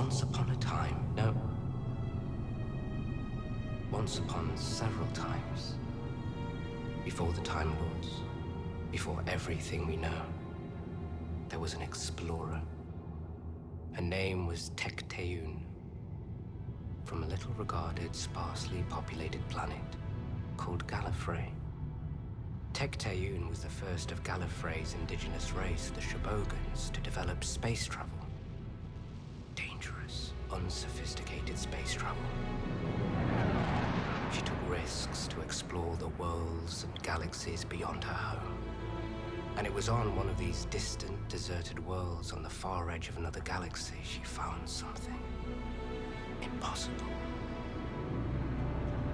once upon a time, no, once upon several times, before the Time Lords, before everything we know, there was an explorer. Her name was Tecteun, from a little regarded, sparsely populated planet called Gallifrey. Tecteun was the first of Gallifrey's indigenous race, the Shobogans, to develop space travel. Dangerous, unsophisticated space travel. She took risks to explore the worlds and galaxies beyond her home. And it was on one of these distant, deserted worlds on the far edge of another galaxy she found something impossible.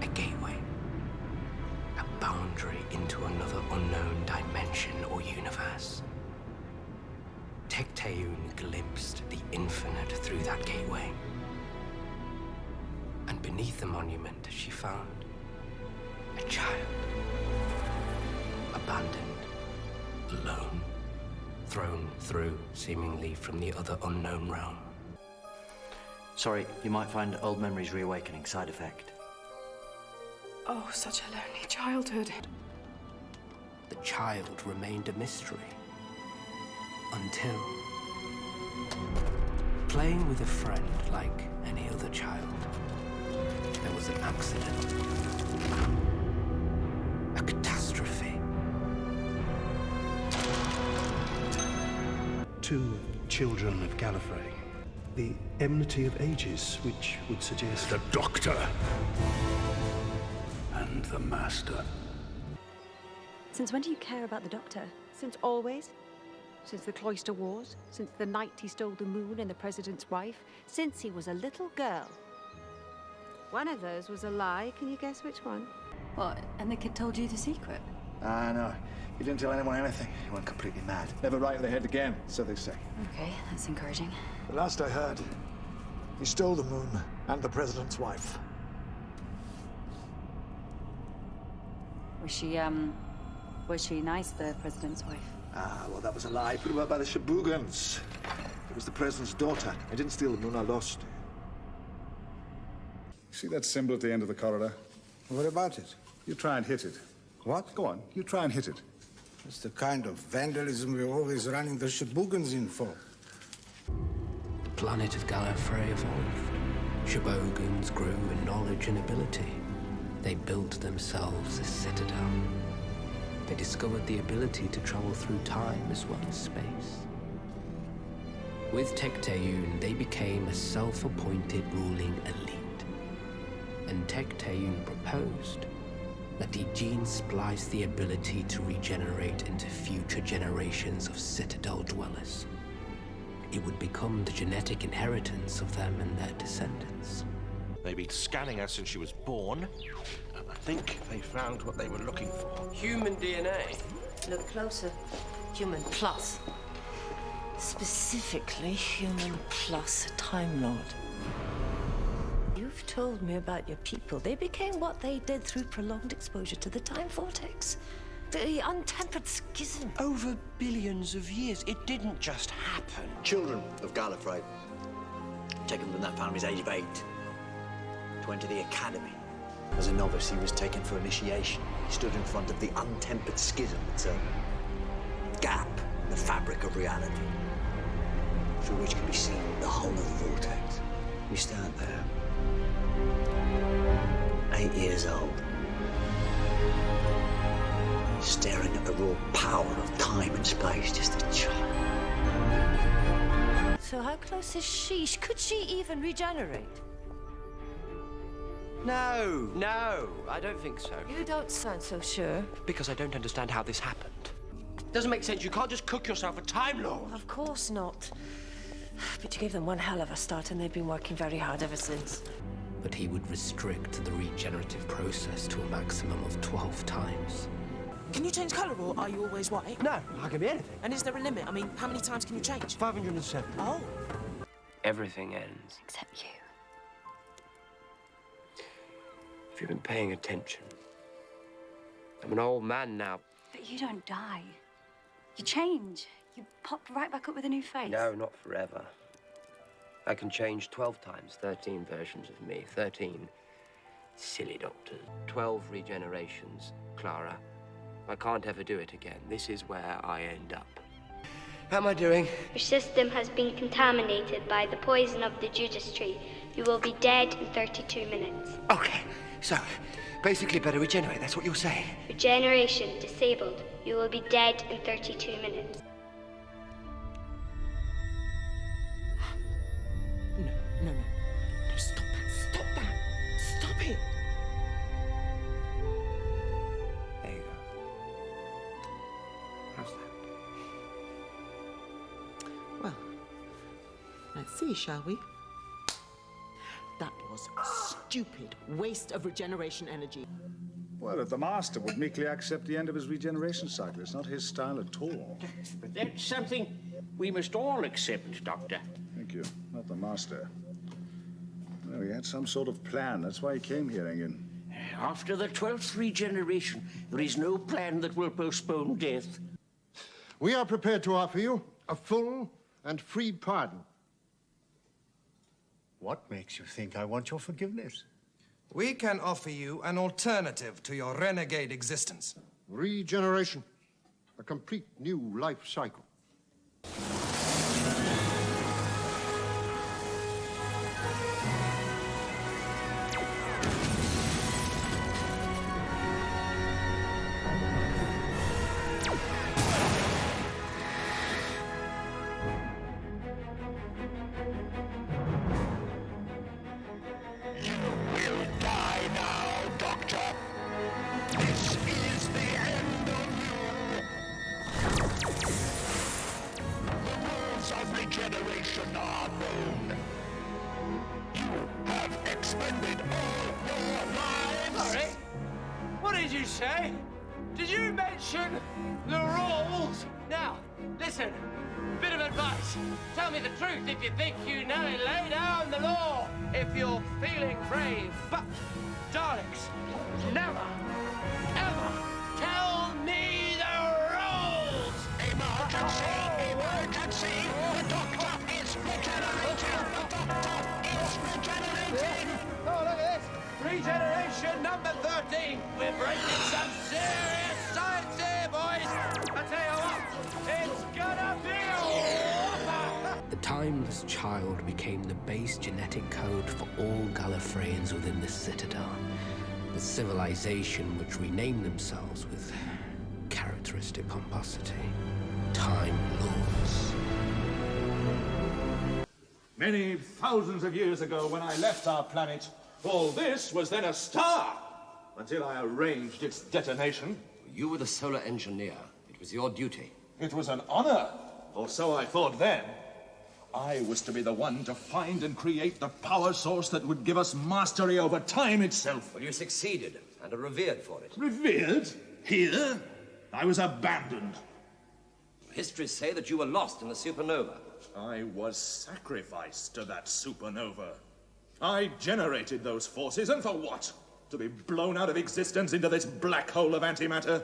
A gateway. A boundary into another unknown dimension or universe. Tecteun glimpsed the infinite through that gateway. And beneath the monument, she found a child. Abandoned. Alone. Thrown through, seemingly from the other unknown realm. Sorry, you might find old memories reawakening. Side effect. Oh, such a lonely childhood. The child remained a mystery. Until... playing with a friend like any other child, there was an accident. A catastrophe. Two children of Gallifrey. The enmity of ages, which would suggest... The Doctor and the Master. Since when do you care about the Doctor? Since always? Since the Cloister Wars? Since the night he stole the moon and the President's wife? Since he was a little girl? One of those was a lie. Can you guess which one? What, and the kid told you the secret? Ah, no. He didn't tell anyone anything. He went completely mad. Never right in the head again, so they say. Okay, that's encouraging. The last I heard, he stole the moon and the President's wife. Was she nice, the President's wife? Ah, well, that was a lie put about by the Shobogans. It was the President's daughter. I didn't steal the moon, I lost. See that symbol at the end of the corridor? What about it? You try and hit it. What? Go on, you try and hit it. It's the kind of vandalism we're always running the Shobogans in for. The planet of Gallifrey evolved. Shobogans grew in knowledge and ability. They built themselves a citadel. They discovered the ability to travel through time as well as space. With Tecteun, they became a self-appointed ruling elite. And Tecteun proposed that the gene splice the ability to regenerate into future generations of Citadel dwellers. It would become the genetic inheritance of them and their descendants. They've been scanning her since she was born, and I think they found what they were looking for. Human DNA? Look closer. Human plus. Specifically, human plus a Time Lord. You've told me about your people. They became what they did through prolonged exposure to the time vortex. The untempered schism. Over billions of years, it didn't just happen. Children of Gallifrey, taken from that family's age of 8, to enter the academy. As a novice, he was taken for initiation. He stood in front of the untempered schism. It's a gap in the fabric of reality, through which can be seen the whole of the vortex. You stand there, 8 years old, staring at the raw power of time and space, just a child. So how close is she? Could she even regenerate? No, I don't think so. You don't sound so sure. Because I don't understand how this happened. Doesn't make sense. You can't just cook yourself a Time Lord. Of course not. But you gave them one hell of a start, and they've been working very hard ever since. But he would restrict the regenerative process to a maximum of 12 times. Can you change colour, or are you always white? No, I can be anything. And is there a limit? I mean, how many times can you change? 507. Oh. Everything ends. Except you. If you've been paying attention. I'm an old man now. But you don't die. You change. You pop right back up with a new face. No, not forever. I can change 12 times, 13 versions of me, 13 silly doctors, 12 regenerations, Clara. I can't ever do it again. This is where I end up. How am I doing? Your system has been contaminated by the poison of the Judas tree. You will be dead in 32 minutes. Okay, so basically better regenerate, that's what you're saying. Regeneration disabled. You will be dead in 32 minutes. No. No, stop that. Stop that. Stop it. There you go. How's that? Well, let's see, shall we? That was stupid waste of regeneration energy. Well, if the Master would meekly accept the end of his regeneration cycle, it's not his style at all. But that's something we must all accept, Doctor. Thank you. Not the Master. Well, he had some sort of plan. That's why he came here, Engin. After the 12th regeneration, there is no plan that will postpone death. We are prepared to offer you a full and free pardon. What makes you think I want your forgiveness? We can offer you an alternative to your renegade existence. Regeneration. A complete new life cycle. Regeneration are known. You have expended all your lives. Sorry? What did you say? Did you mention the rules? Now, listen, bit of advice. Tell me the truth if you think you know it. Lay down the law if you're feeling brave. But, Daleks, never, ever tell me the rules! Emergency! Emergency! The Doctor is regenerating! The Doctor is regenerating! Oh, look at this! Regeneration number 13! We're breaking some serious science here, boys! I tell you what, it's gonna be a whopper! The timeless child became the base genetic code for all Gallifreyans within the Citadel. The civilization which renamed themselves with characteristic pomposity. Time Lords. Many thousands of years ago, when I left our planet, all this was then a star, until I arranged its detonation. You were the solar engineer. It was your duty. It was an honor, or so I thought then. I was to be the one to find and create the power source that would give us mastery over time itself. Well, you succeeded, and are revered for it. Revered? Here? I was abandoned. Histories say that you were lost in the supernova. I was sacrificed to that supernova. I generated those forces, and for what? To be blown out of existence into this black hole of antimatter?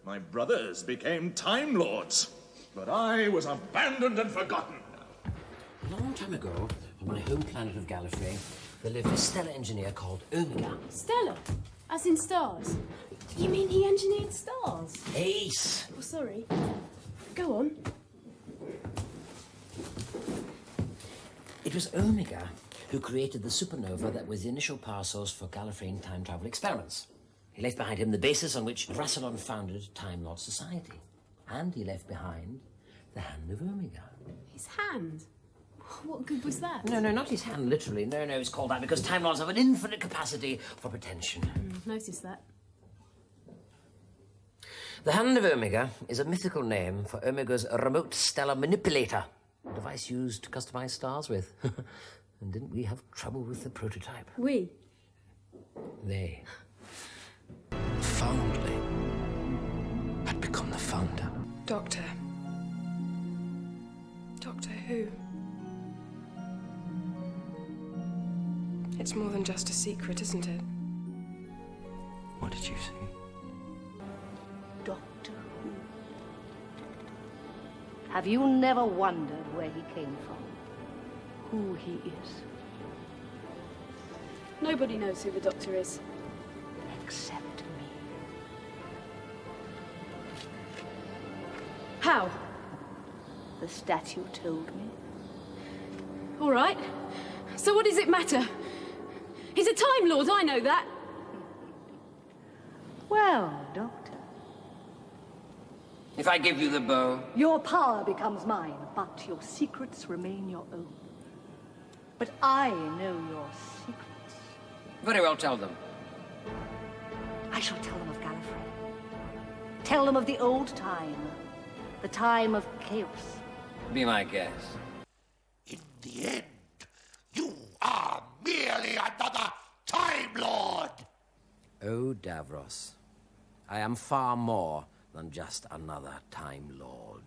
My brothers became Time Lords, but I was abandoned and forgotten. A long time ago, on my home planet of Gallifrey, there lived a stellar engineer called Omega. Stellar? As in stars? You mean he engineered stars? Ace! Oh, sorry. Go on. It was Omega who created the supernova that was the initial power source for Gallifreyan time travel experiments. He left behind him the basis on which Rassilon founded Time Lord Society. And he left behind the Hand of Omega. His hand? What good was that? No, not his hand, literally. No, it's called that because Time Lords have an infinite capacity for pretension. Noticed that. The Hand of Omega is a mythical name for Omega's remote stellar manipulator, a device used to customize stars with. And didn't we have trouble with the prototype? We? They. The Foundling had become the founder. Doctor. Doctor Who? It's more than just a secret, isn't it? What did you see? Doctor Who. Have you never wondered where he came from? who he is. Nobody knows who the Doctor is. Except me. How? The statue told me. All right. So what does it matter? He's a Time Lord, I know that. Well, Doctor. If I give you the bow, Your power becomes mine, but your secrets remain your own. But I know your secrets. very well, tell them. I shall tell them of Gallifrey. Tell them of the old time. The time of chaos. Be my guest. In the end, you are merely another Time Lord! Oh, Davros, I am far more than just another Time Lord.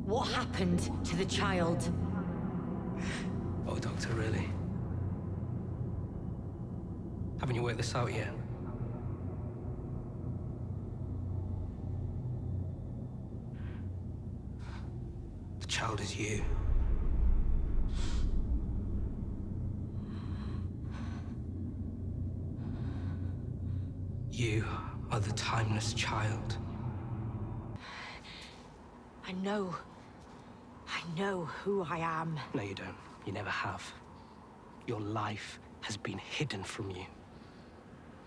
What happened to the child? Oh, Doctor, really? Haven't you worked this out yet? The child is you. You are the timeless child. I know who I am. No, you don't. You never have. Your life has been hidden from you.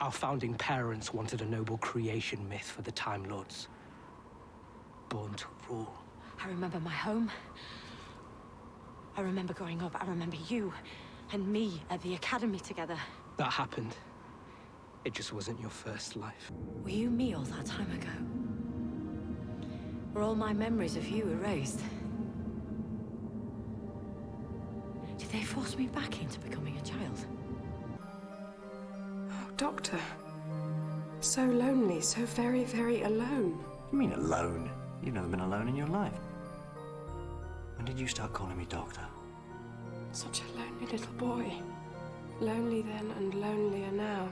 Our founding parents wanted a noble creation myth for the Time Lords. Born to rule. I remember my home. I remember growing up. I remember you and me at the academy together. That happened. It just wasn't your first life. Were you me all that time ago? Were all my memories of you erased? Did they force me back into becoming a child? Oh, Doctor. So lonely, so very, very alone. You mean alone? You've never been alone in your life. When did you start calling me Doctor? Such a lonely little boy. Lonely then and lonelier now.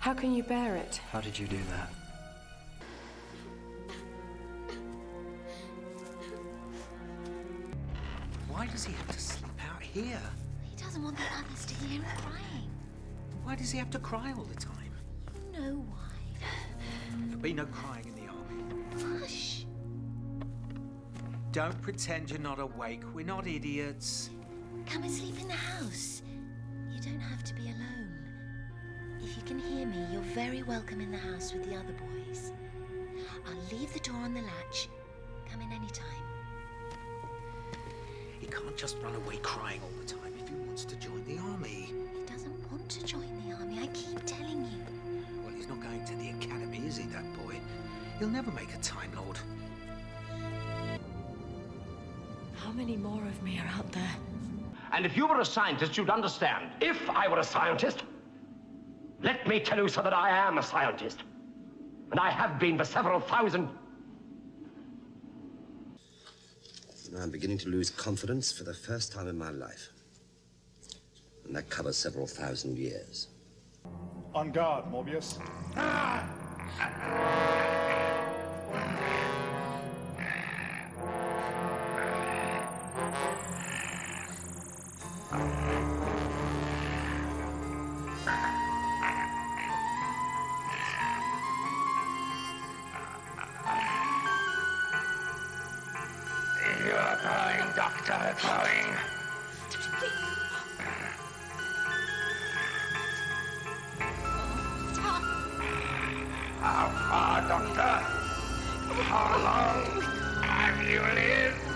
How can you bear it? How did you do that? Why does he have to sleep out here? He doesn't want the others to hear him crying. Why does he have to cry all the time? You know why. There'll be no crying in the army. Hush. Don't pretend you're not awake. We're not idiots. Come and sleep in the house. You don't have to be alone. If you can hear me, you're very welcome in the house with the other boys. I'll leave the door on the latch. Come in any time. He can't just run away crying all the time if he wants to join the army. He doesn't want to join the army, I keep telling you. Well, he's not going to the academy, is he, that boy? He'll never make a Time Lord. How many more of me are out there? And if you were a scientist, you'd understand. If I were a scientist, let me tell you so that I am a scientist. And I have been for several thousand... I'm beginning to lose confidence for the first time in my life. And that covers several thousand years. On guard, Morbius. You're going, Doctor, going. How far, Doctor? How long have you lived?